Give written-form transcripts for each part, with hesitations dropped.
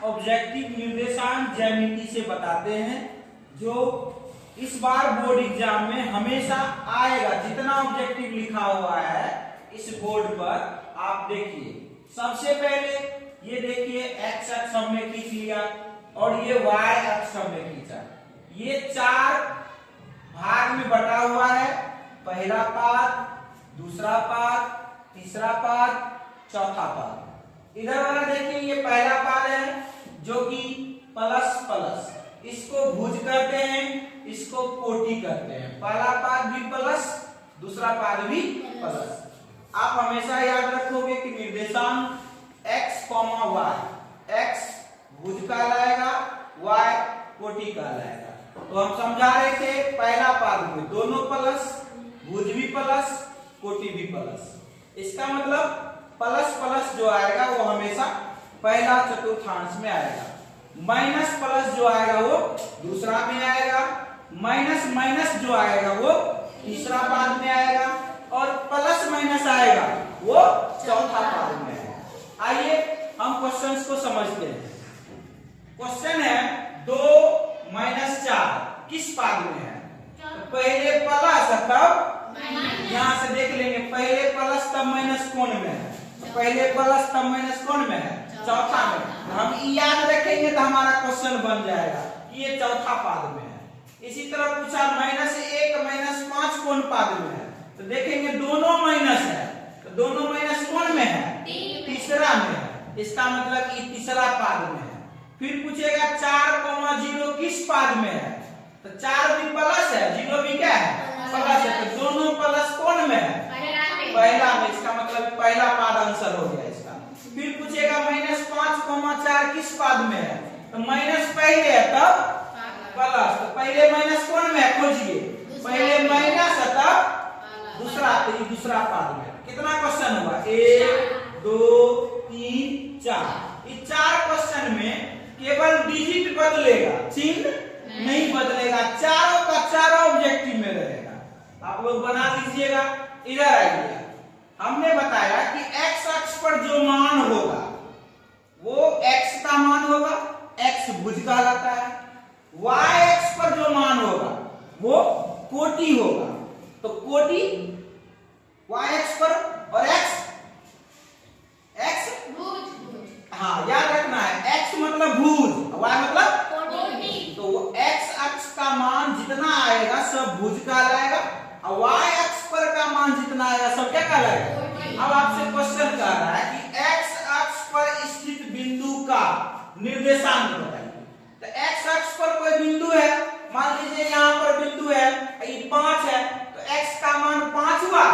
Objective निर्देशांक ज्यामिति से बताते हैं, जो इस बार बोर्ड एग्जाम में हमेशा आएगा। जितना ऑब्जेक्टिव लिखा हुआ है इस बोर्ड पर आप देखिए। सबसे पहले ये देखिए एक्स अक्ष हमने खींच लिया और ये वाई अक्ष हमने खींचा। ये 4 भाग में बटा हुआ है। पहला पाद, दूसरा पाद, तीसरा पाद, चौथा पाद। इधर वाला देखिए ये पहला पाद है जो कि प्लस प्लस, इसको भुज करते हैं, इसको कोटि करते हैं। पहला पाद भी प्लस, दूसरा पाद भी प्लस। आप हमेशा याद रखोगे कि निर्देशांक x, y, x भुज कहलाएगा, y कोटि कहलाएगा। तो हम समझा रहे थे पहला पाद में दोनों प्लस, भुज भी प्लस, कोटि भी प्लस। इसका मतलब प्लस प्लस जो आएगा वो हमेशा पहला चतुर्थांश में आएगा। माइनस प्लस जो आएगा वो दूसरा में आएगा। माइनस माइनस जो आएगा वो तीसरा पाद में आएगा। और प्लस माइनस आएगा वो चौथा पाद में आएगा। आइए हम क्वेश्चंस को समझते हैं। क्वेश्चन है 2 - 4 किस पाद में है? तो पहले प्लस तब यहाँ से देख लेंगे, पहले प्लस तब माइनस कौन में है? पहले प्लस तब माइनस कौन में है? चौथा में। तो हम याद रखेंगे तो हमारा क्वेश्चन बन जाएगा कि ये चौथा पाद में है। इसी तरह पूछा -1 - 5 कौन पाद में है? तो देखेंगे दोनों माइनस है, तो दोनों माइनस कौन में है? तीसरा में है। इसका मतलब ये तीसरा पाद में है। फिर पूछेगा 4, 0 किस पाद में है? तो 4 भी प्लस है, 0 भी क्या है? प्लस है। तो दोनों प्लस कौन में है? पहला में। इसका मतलब पहला पाद आंसर हो गया इसका। फिर पूछेगा -5, 4 किस पाद में है? तो माइनस पहले है तब प्लस, तो पहले माइनस कौन में है? खोजिए। पहले माइनस है तब दूसरा, तो ये दूसरा पाद में। कितना क्वेश्चन हुआ? 1, 2, 3, 4। इस 4 क्वेश्चन में केवल डिजिट बदलेगा, चिन्ह नहीं बदलेगा। चारों का चारों ऑब्जेक्टिव में रहेगा। आप लोग बना लीजिएगा। इधर आइए, हमने बताया कि x अक्ष पर जो मान होगा वो x का मान होगा, x भुज कहलाता है। y अक्ष पर जो मान होगा वो कोटि होगा। तो कोटि y अक्ष पर और x भुज। हाँ याद रखना है, x मतलब भुज, y मतलब कोटि। तो x अक्ष का मान जितना आएगा सब भुज कहलाएगा और y अक्ष पर का मान जितना आएगा सब क्या कहलाएगा? अब आपसे क्वेश्चन कर रहा है कि x अक्ष पर स्थित बिंदु का निर्देशांक बताइए। तो x अक्ष पर कोई बिंदु है, मान लीजिए यहाँ पर बिंदु है, ये 5 है, तो x का मान 5 हुआ,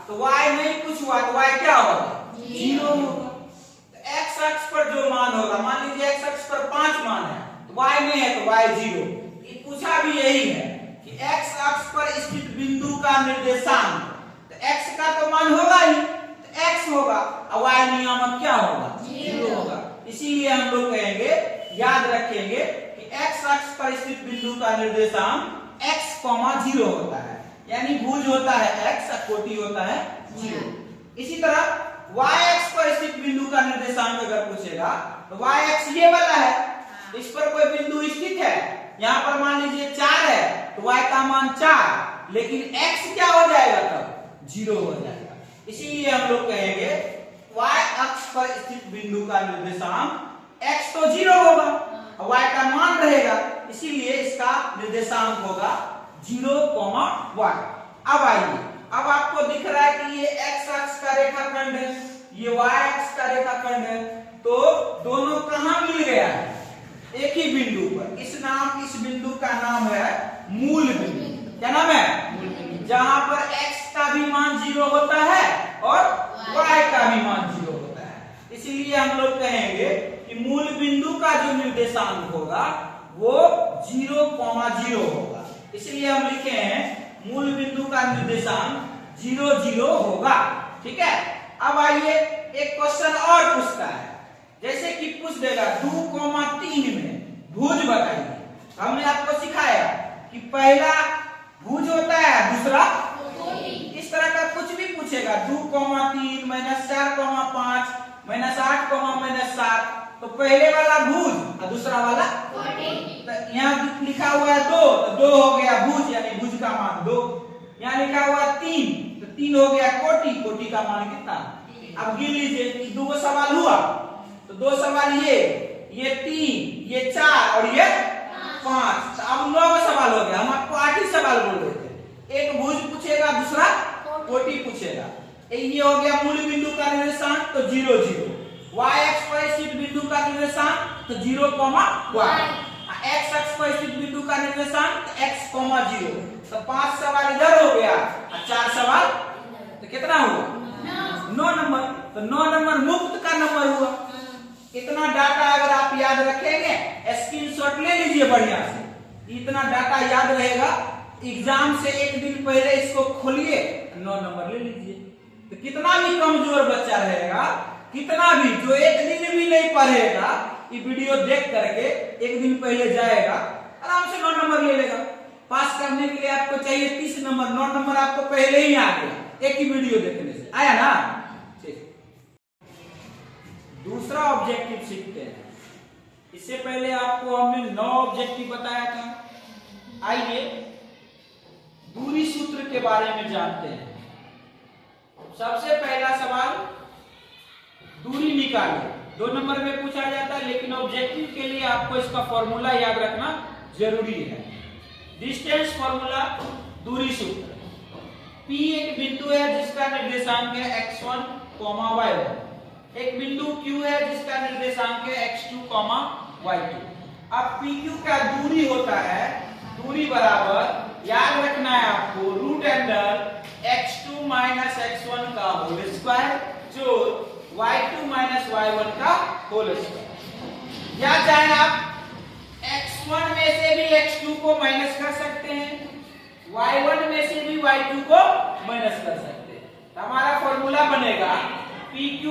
तो y नहीं कुछ हुआ, तो y क्या होगा? 0 होगा। तो x अक्ष पर जो मान होगा, मान लीजिए x अक्ष पर 5 मान है, तो y नहीं है तो y 0। ये पूछा भी यही है कि x अक्ष पर स्थित बिंदु का निर्देशांक, तो x का तो मान होगा ही, तो x होगा और y नियामक क्या होगा? 0 होगा। इसीलिए हम लोग कहेंगे, याद रखेंगे कि x अक्ष पर स्थित बिंदु का निर्देशांक x, 0 होता है, यानी भुज होता है x और कोटि होता है 0। इसी तरह y अक्ष पर स्थित बिंदु का निर्देशांक अगर पूछेगा तो y अक्ष ये वाला है, इस पर कोई बिंदु स्थित है, यहाँ पर मान लीजिए 4 है, तो y का मान 4, लेकिन x क्या हो जाएगा? तब 0 हो जाएगा। इसीलिए हम लोग कहेंगे y अक्ष पर स्थित बिंदु का निर्देशांक x तो 0 होगा और y का मान रहेगा, इसीलिए इसका निर्देशांक होगा 0, y। अब आइए, अब आपको दिख रहा है कि ये x अक्ष का रेखाखंड है, ये y अक्ष का रेखाखंड है, तो दोनों कहाँ मिल गया है? एक ही बिंदु पर। इस बिंदु का नाम है मूल बिंदु। क्या नाम है? जहां पर x का भी मान 0 होता है और y का भी मान 0 होता है। इसीलिए हम लोग कहेंगे कि मूल बिंदु का जो निर्देशांक होगा वो 0, 0 होगा। इसलिए हम लिखे हैं मूल बिंदु का निर्देशांक 0, 0 होगा। ठीक है। अब आइए एक क्वेश्चन और पूछता है, जैसे कि पूछ देगा 2, 3 में भुज बताइए। हमने आपको सिखाया कि पहला भुज होता है, दूसरा इस तरह का कुछ भी पूछेगा 2, 3 -4, 5 -8, -7 तो पहले वाला भुज और दूसरा वाला कोटि। तो यहाँ लिखा हुआ है 2, तो 2 हो गया भुज यानी भुज का मान 2। यहाँ लिखा हुआ 3, तो 3 हो गया कोटि, कोटि का मान कितना। अब गिन लीजिए कि 2 सवाल हुआ, तो 2 सवाल ये 3, ये 4 और ये 5, तो अब 9 सवाल हो गया। हम आपको 8 ही सवाल बोल रहे थे, एक भुज पूछेगा दूसरा कोटि पूछेगा। ये हो गया मूल बिंदु का निर्देशांक, तो 0 0। y अक्ष पर स्थित बिंदु का निर्देशांक, तो 0, y। x अक्ष पर स्थित बिंदु का निर्देशांक, तो x, 0। तो 5 सवाल इधर हो गया और 4 सवाल, तो कितना हुआ 9 नंबर। तो 9 नंबर मुफ्त का नंबर हुआ। इतना डाटा अगर आप याद रखेंगे, स्क्रीनशॉट ले लीजिए बढ़िया से, इतना डाटा याद रहेगा। एग्जाम से एक दिन पहले इसको खोलिए, 9 नंबर ले लीजिए। तो कितना भी कमजोर बच्चा रहेगा, कितना भी जो एक दिन भी नहीं पढ़ेगा, ये वीडियो देख करके एक दिन पहले जाएगा, आराम से 9 नंबर ले लेगा। पास करने के लिए आपको चाहिए 30 नंबर, 9 नंबर आपको पहले ही आ गया एक ही वीडियो देखने से, आया ना। ठीक, दूसरा ऑब्जेक्टिव सीखते हैं। इससे पहले आपको हमने 9 ऑब्जेक्टिव बताया था। आइए दूरी सूत्र के बारे में जानते हैं। सबसे पहला सवाल, दूरी निकालिए। 2 नंबर में पूछा जाता है, लेकिन ऑब्जेक्टिव के लिए आपको इसका फॉर्मूला याद रखना जरूरी है। डिस्टेंस फॉर्मूला, दूरी सूत्र। P एक बिंदु है जिसका निर्देशांक है x1, y1। एक बिंदु Q है जिसका निर्देशांक है x2, y2। अब PQ का दूरी होता है, दूरी बराबर याद रखना है आपको, √x2 - x1 का होल स्क्वायर जो y2 - y1 का होल स्क्वायर। या चाहे आप x1 में से भी x2 को माइनस कर सकते हैं, y1 में से भी y2 को माइनस कर सकते हैं। तो हमारा फॉर्मूला बनेगा PQ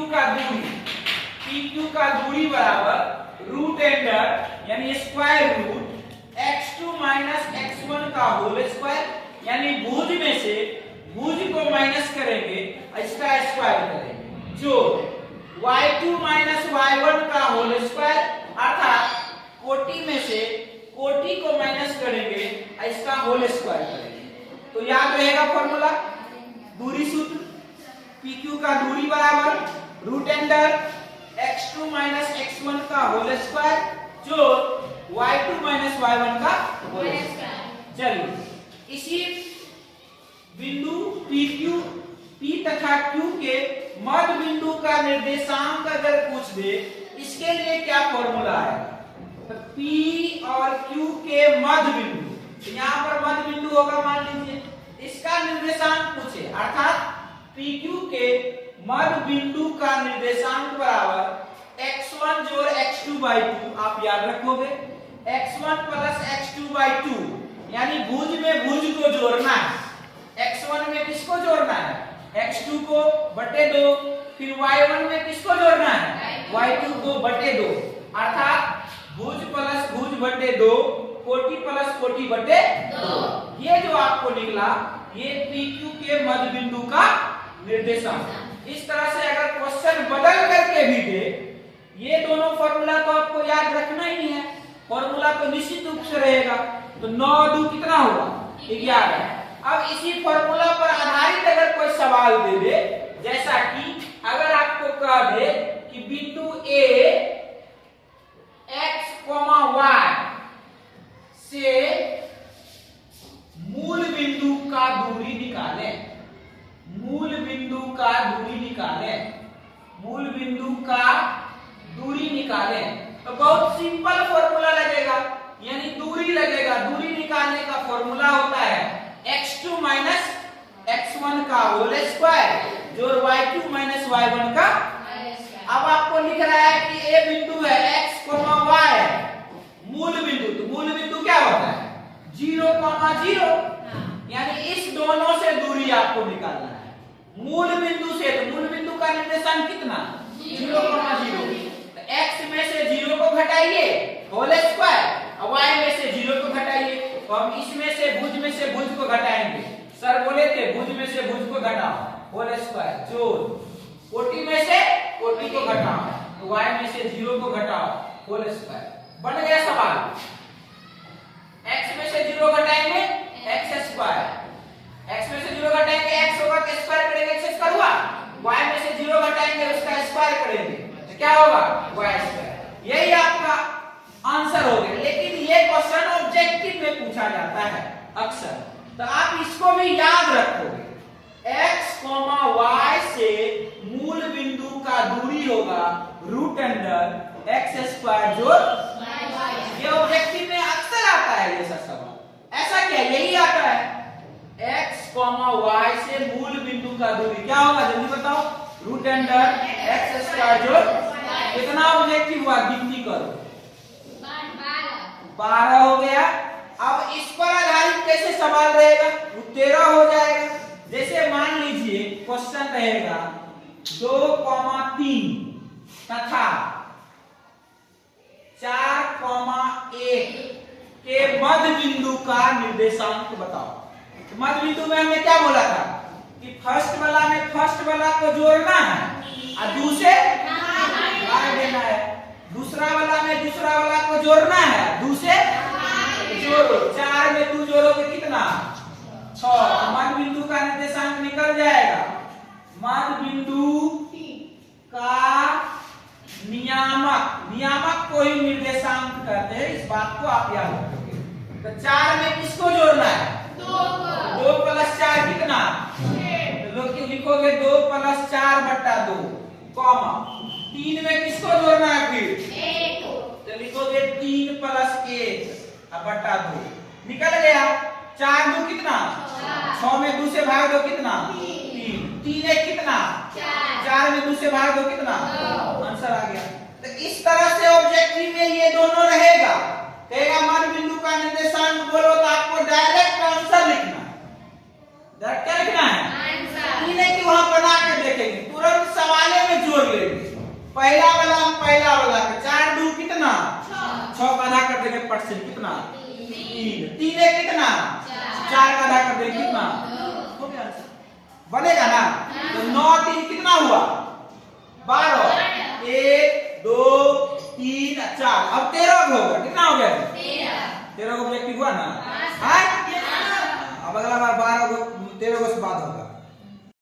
का दूरी बराबर √, यानी स्क्वायर रूट x2 - x1 का होल स्क्वायर, यानी भुज में से भुज को माइनस करेंगे, इसका स्क्वायर करेंगे, जो y2 - y1 का होल स्क्वायर, अर्थात कोटि में से कोटि को माइनस करेंगे, इसका होल स्क्वायर करेंगे। तो याद रहेगा फॉर्मूला, दूरी सूत्र। PQ का दूरी बराबर √x2 - x1 का होल स्क्वायर जो y2 - y1 का होल स्क्वायर। चलिए इसी बिंदु PQ, P तथा Q के मध्य बिंदु का निर्देशांक अगर पूछ दे, इसके लिए क्या फॉर्मूला है। तो P और Q के मध्य बिंदु, तो यहाँ पर मध्य बिंदु होगा मान लीजिए, इसका निर्देशांक पूछे, अर्थात PQ के मध्य बिंदु का निर्देशांक बराबर x1 जोड़ x2/2। आप याद रखोगे x1 + x2/2, यानी भुज में भुज को जोड़ना है। x1 में किसको जोड़ना है, x2 को बटे 2, फिर y1 में किसको जोड़ना है, y2 को बटे 2, अर्थात भुज प्लस भुज बटे 2, कोटि प्लस कोटि बटे 2। ये जो आपको निकला, ये PQ के मध्य बिंदु का निर्देशांक। इस तरह से अगर क्वेश्चन बदल करके भी दे, ये दोनों फॉर्मूला तो आपको याद रखना ही है, फॉर्मूला तो निश्चित रूप से रहेगा। तो 9 2 कितना हुआ, 11। अब इसी फॉर्मूला पर आधारित अगर कोई सवाल दे दे, जैसा कि अगर आपको कह दे कि बिंदु A x, y से मूल बिंदु का दूरी निकालें, मूल बिंदु का दूरी निकालें, मूल बिंदु का दूरी निकालें, तो बहुत सिंपल फॉर्मूला लगेगा, यानी दूरी लगेगा। दूरी निकालने का फॉर्मूला होता है x2 - x1 का होल स्क्वायर जोड़ y2 - y1 का। अब आपको लिख रहा है कि ए बिंदु है x, y, मूल बिंदु, तो मूल बिंदु क्या होता है 0, 0, यानी इस दोनों से दूरी आपको निकालना है। मूल बिंदु से, तो मूल बिंदु का निर्देशांक कितना 0, 0। तो x में से 0 को घटाइए होल स्क्वायर, और y में से 0 को घटाइए, तो हम इसमें से भुज को घटाएंगे। सर बोले थे भुज में से भुज को घटाओ, होल स्क्वायर जोड़ कोटि में से कोटि को घटाओ, तो y में से 0 को घटाओ होल स्क्वायर, बन गया सवाल। x में से 0 घटाएंगे x स्क्वायर, x में से 0 घटाएंगे x होगा तो स्क्वायर करेंगे x स्क्वायर हुआ, y में से 0 घटाएंगे उसका स्क्वायर करेंगे तो क्या होगा y स्क्वायर। यही आपका आंसर हो गया। लेकिन ये क्वेश्चन ऑब्जेक्टिव में पूछा जाता है अक्सर, तो आप इसको भी याद रखोगे। x, y से मूल बिंदु का दूरी होगा रूट अंडर एक्स स्क्वायर जो ये ऑब्जेक्टिव में अक्सर आता है ये सब सवाल। ऐसा क्या यही आता है, x, y से मूल बिंदु का दूरी क्या होगा जल्दी बताओ, रूट अंडर एक्स स्क्वायर जो कितना ऑब्जेक्टिव हुआ गिनती करो, 12 हो गया। अब इस पर आधारित कैसे सवाल रहेगा, 13 हो जाएगा। जैसे मान लीजिए क्वेश्चन रहेगा 2,3 तथा 4,1 के मध्य बिंदु का निर्देशांक बताओ। तो मध्य बिंदु में हमने क्या बोला था कि फर्स्ट वाला में फर्स्ट वाला को जोड़ना है और दूसरे भाग देना है, दूसरा वाला में दूसरा वाला को जोड़ना है, दूसरे जोड़ो, 4 में 2 जोड़ोगे कितना 6, मध्य बिंदु का निर्देशांक निकल जाएगा। मध्य बिंदु का नियामक को ही निर्देशांक कहते हैं, इस बात को आप याद रखोगे। तो 4 में किसको जोड़ना है 2 प्लस 4 कितना, तो लिखोगे 2 प्लस 4 बट्टा 2, कॉमा 3 में किसको जोड़ना है फिर तो लिखोगे 3 प्लस 1 बट्टा 2, निकल गया। 4 2 कितना 6 में 2 से भाग दो कितना 3, 3 1 कितना 4 में 2 से भाग दो कितना, आंसर आ गया। तो इस तरह से ऑब्जेक्टिव में ये दोनों रहेगा। कहेगा मध्य बिंदु का निर्देशांक बोलो तो आपको डायरेक्ट आंसर लिखना है, डायरेक्ट क्या लिखना है, ये नहीं कि वहां बना के देखेंगे, तुरंत सवाले में जोड़ लेंगे। पहला वाला 4 2 कितना 6 का आधा कर देंगे परसेंट कितना 3, 3 1 कितना 4 का आधा कर देंगे कितना, हो गया आंसर बनेगा ना। तो 9 3 कितना हुआ 12, 1 2 3 4, अब 13 होगा, कितना हो गया 13 ऑब्जेक्टिव हुआ ना। अब अगला बार 12 13 से बाद होगा।